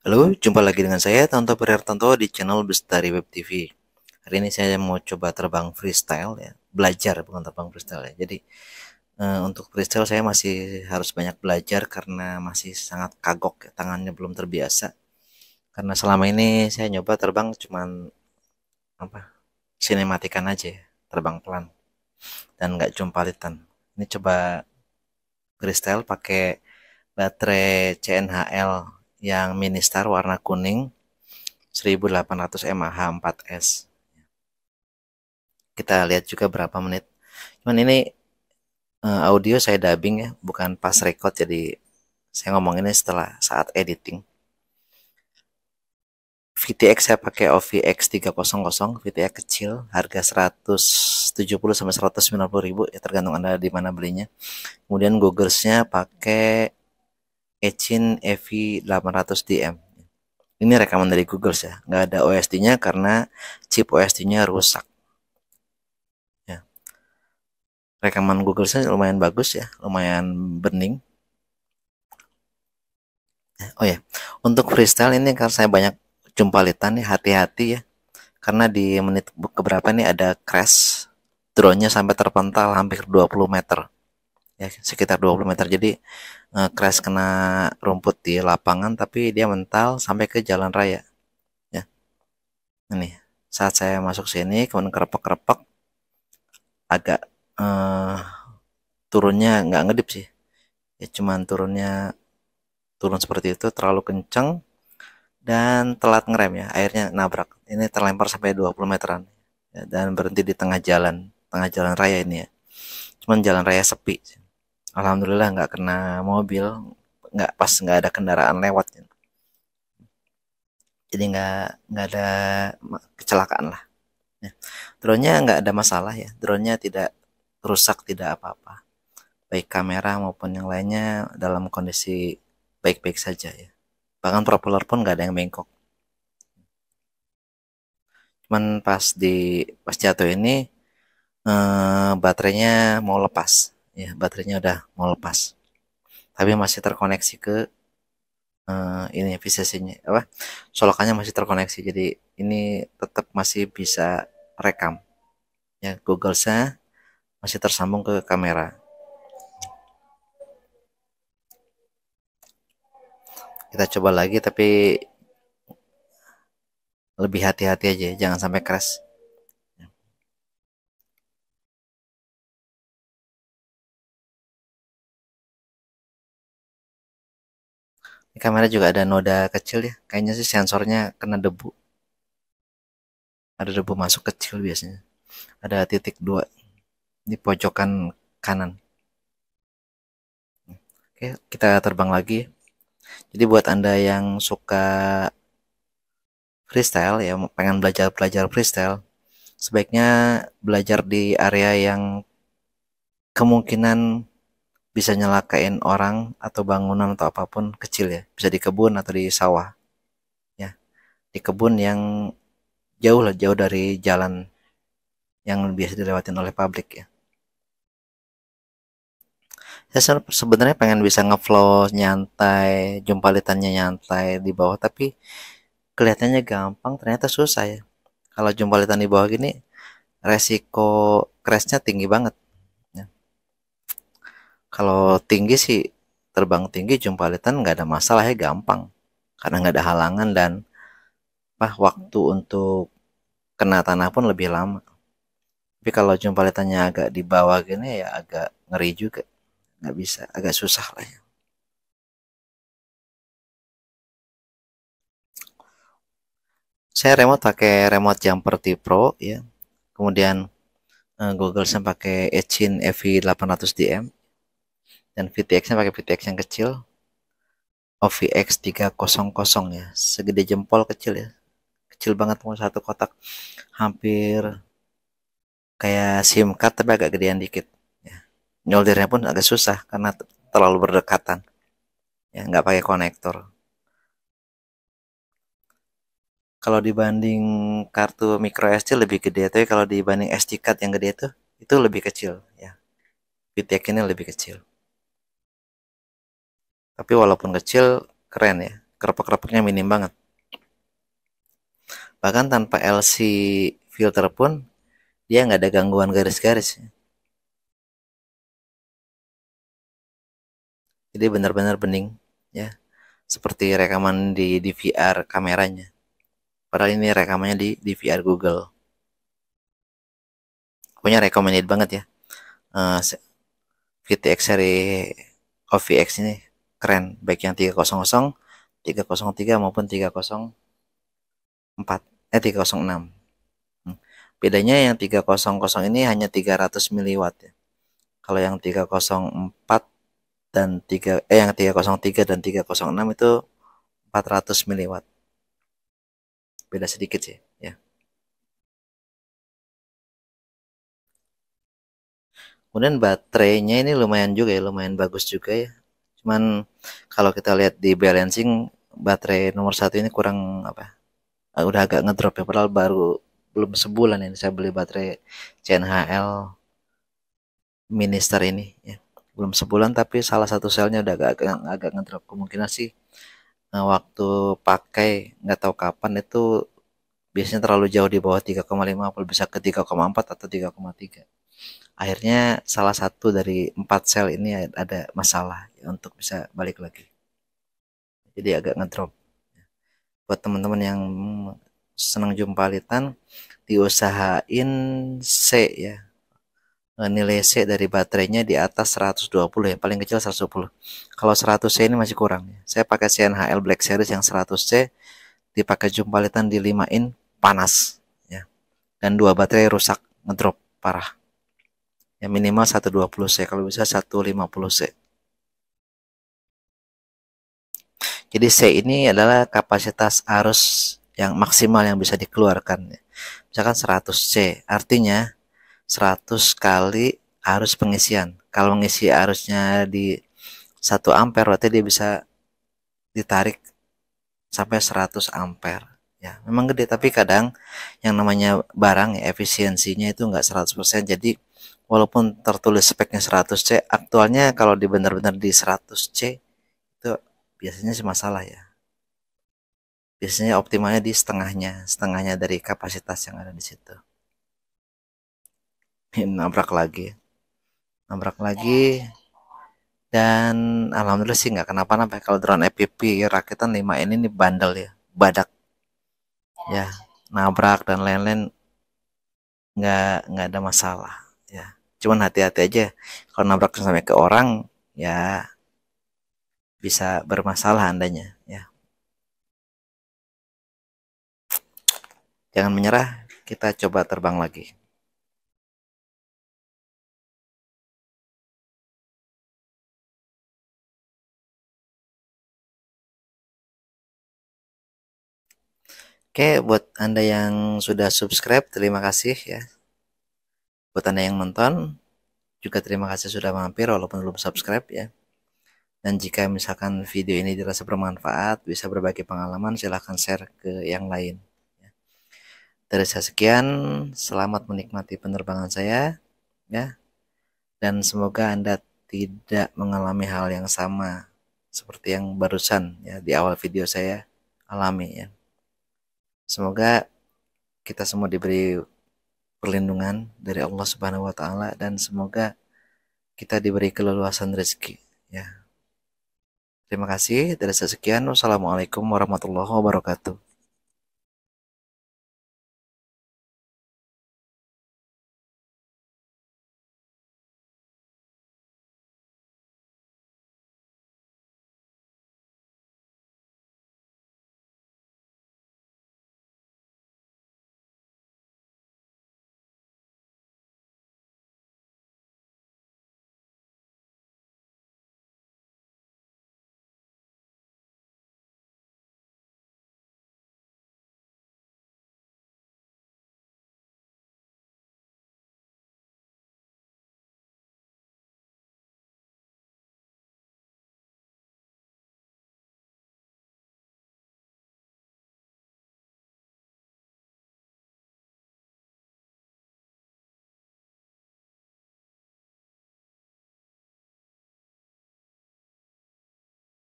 Halo, jumpa lagi dengan saya Tanto Prihartanto di channel Bestari Web TV. Hari ini saya mau coba terbang freestyle ya, belajar bukan terbang freestyle ya. Jadi untuk freestyle saya masih harus banyak belajar karena masih sangat kagok ya, tangannya belum terbiasa. Karena selama ini saya nyoba terbang cuman apa, sinematikan aja ya, terbang pelan dan nggak jumpalitan. Ini coba freestyle pakai baterai CNHL yang mini star warna kuning 1800 mAh 4S. Kita lihat juga berapa menit. Cuman ini audio saya dubbing ya, bukan pas record, jadi saya ngomonginnya setelah saat editing. VTX saya pakai OVX 300, VTX kecil, harga 170 sampai 190 ribu ya, tergantung Anda di mana belinya. Kemudian Googlesnya pakai Echin EV 800DM. Ini rekaman dari Google ya, nggak ada OSD-nya karena chip OSD-nya rusak. Ya. Rekaman Google-nya lumayan bagus ya, lumayan bening. Oh ya, untuk freestyle ini karena saya banyak jumpalitan nih, hati-hati ya. Karena di menit keberapa nih ada crash, drone-nya sampai terpental hampir 20 meter. Ya, sekitar 20 meter. Jadi crash kena rumput di lapangan tapi dia mental sampai ke jalan raya. Ya, ini saat saya masuk sini kemudian kerepek-kerepek agak eh, turunnya nggak ngedip sih. Ya cuman turun seperti itu terlalu kenceng dan telat ngerem ya, akhirnya nabrak. Ini terlempar sampai 20 meteran ya, dan berhenti di tengah jalan raya ini ya. Cuman jalan raya sepi. Alhamdulillah nggak kena mobil, nggak ada kendaraan lewat. Jadi nggak ada kecelakaan lah. Ya. Drone-nya nggak ada masalah ya, drone-nya tidak rusak, tidak apa-apa. Baik kamera maupun yang lainnya dalam kondisi baik-baik saja ya. Bahkan propeller pun nggak ada yang bengkok. Cuman pas jatuh ini baterainya mau lepas ya, baterainya udah mau lepas tapi masih terkoneksi ke ini VCC-nya apa, solokannya masih terkoneksi, jadi ini tetap masih bisa rekam ya, Google-nya masih tersambung ke kamera. Kita coba lagi tapi lebih hati-hati aja ya, jangan sampai crash. Di kamera juga ada noda kecil ya, kayaknya sih sensornya kena debu, ada debu masuk kecil biasanya, ada titik dua di pojokan kanan. Oke, kita terbang lagi. Jadi buat Anda yang suka freestyle ya, pengen belajar freestyle, sebaiknya belajar di area yang kemungkinan bisa nyelakain orang atau bangunan atau apapun kecil ya. Bisa di kebun atau di sawah ya. Di kebun yang jauh lah, jauh dari jalan yang biasa dilewatin oleh publik ya. Saya sebenarnya pengen bisa ngeflow nyantai, jumpalitannya nyantai di bawah, tapi kelihatannya gampang, ternyata susah ya. Kalau jumpalitan di bawah gini, resiko crashnya tinggi banget ya. Kalau tinggi sih, terbang tinggi jumpalitan nggak ada masalah ya, gampang karena nggak ada halangan dan waktu untuk kena tanah pun lebih lama. Tapi kalau jumpalitannya agak di bawah gini ya agak ngeri juga, nggak bisa, agak susah lah ya. Saya remote pakai remote Jumper T Pro ya, kemudian Google saya pakai Echin EV 800DM dan VTX-nya pakai VTX yang kecil, OVX 300 ya, segede jempol kecil ya, kecil banget, mau satu kotak hampir kayak SIM card tapi agak gedean dikit ya. Nyoldernya pun agak susah karena terlalu berdekatan ya, nggak pakai konektor. Kalau dibanding kartu micro SD lebih gede, tapi kalau dibanding SD card yang gede itu lebih kecil ya, VTX ini lebih kecil, tapi walaupun kecil keren ya, kerepek-kerepeknya minim banget. Bahkan tanpa LC filter pun dia nggak ada gangguan garis-garis. Jadi benar-benar bening ya, seperti rekaman di DVR kameranya. Padahal ini rekamannya di DVR Google. Pokoknya recommended banget ya. Uh, VTX seri OVX ini keren, baik yang 300, 303 maupun 304, 306. Bedanya yang 300 ini hanya 300 miliwatt ya. Kalau yang 304 dan yang 303 dan 306 itu 400 miliwatt. Beda sedikit sih ya. Kemudian baterainya ini lumayan juga ya, lumayan bagus juga ya. Cuman kalau kita lihat di balancing, baterai nomor satu ini kurang apa? Udah agak ngedrop ya, padahal baru belum sebulan ini saya beli baterai CNHL Minister ini ya. Belum sebulan tapi salah satu selnya udah agak ngedrop. Kemungkinan sih waktu pakai nggak tahu kapan itu biasanya terlalu jauh di bawah 3,5, atau bisa ke 3,4 atau 3,3. Akhirnya salah satu dari 4 sel ini ada masalah ya, untuk bisa balik lagi. Jadi agak ngedrop. Buat teman-teman yang senang jumpalitan, diusahain C ya. Nilai C dari baterainya di atas 120 ya, paling kecil 120. Kalau 100C ini masih kurang ya. Saya pakai CNHL Black Series yang 100C, dipakai jumpalitan di 5 in panas ya. Dan dua baterai rusak, ngedrop parah. Ya minimal 120C, kalau bisa 150C. Jadi C ini adalah kapasitas arus yang maksimal yang bisa dikeluarkan. Misalkan 100C, artinya 100 kali arus pengisian. Kalau mengisi arusnya di 1 ampere, berarti dia bisa ditarik sampai 100 ampere. Ya, memang gede, tapi kadang yang namanya barang ya, efisiensinya itu enggak 100%. Jadi walaupun tertulis speknya 100C, aktualnya kalau di benar-benar di 100C itu biasanya sih masalah ya. Biasanya optimalnya di setengahnya dari kapasitas yang ada di situ. Nabrak lagi, dan alhamdulillah sih nggak kenapa-napa. Kalau drone FPV rakitan 5 ini nih bandel ya, badak ya, nabrak dan lain-lain nggak ada masalah ya. Cuman hati-hati aja kalau nabrak sampai ke orang ya, bisa bermasalah andanya ya. Jangan menyerah, kita coba terbang lagi. Oke, buat Anda yang sudah subscribe, terima kasih ya. Buat Anda yang nonton, juga terima kasih sudah mampir walaupun belum subscribe ya. Dan jika misalkan video ini dirasa bermanfaat, bisa berbagi pengalaman, silahkan share ke yang lain. Dari saya sekian, selamat menikmati penerbangan saya ya. Dan semoga Anda tidak mengalami hal yang sama seperti yang barusan ya di awal video saya alami ya. Semoga kita semua diberi perlindungan dari Allah Subhanahu wa taala, dan semoga kita diberi keleluasan rezeki ya. Terima kasih. Dari saya sekian. Wassalamualaikum warahmatullahi wabarakatuh.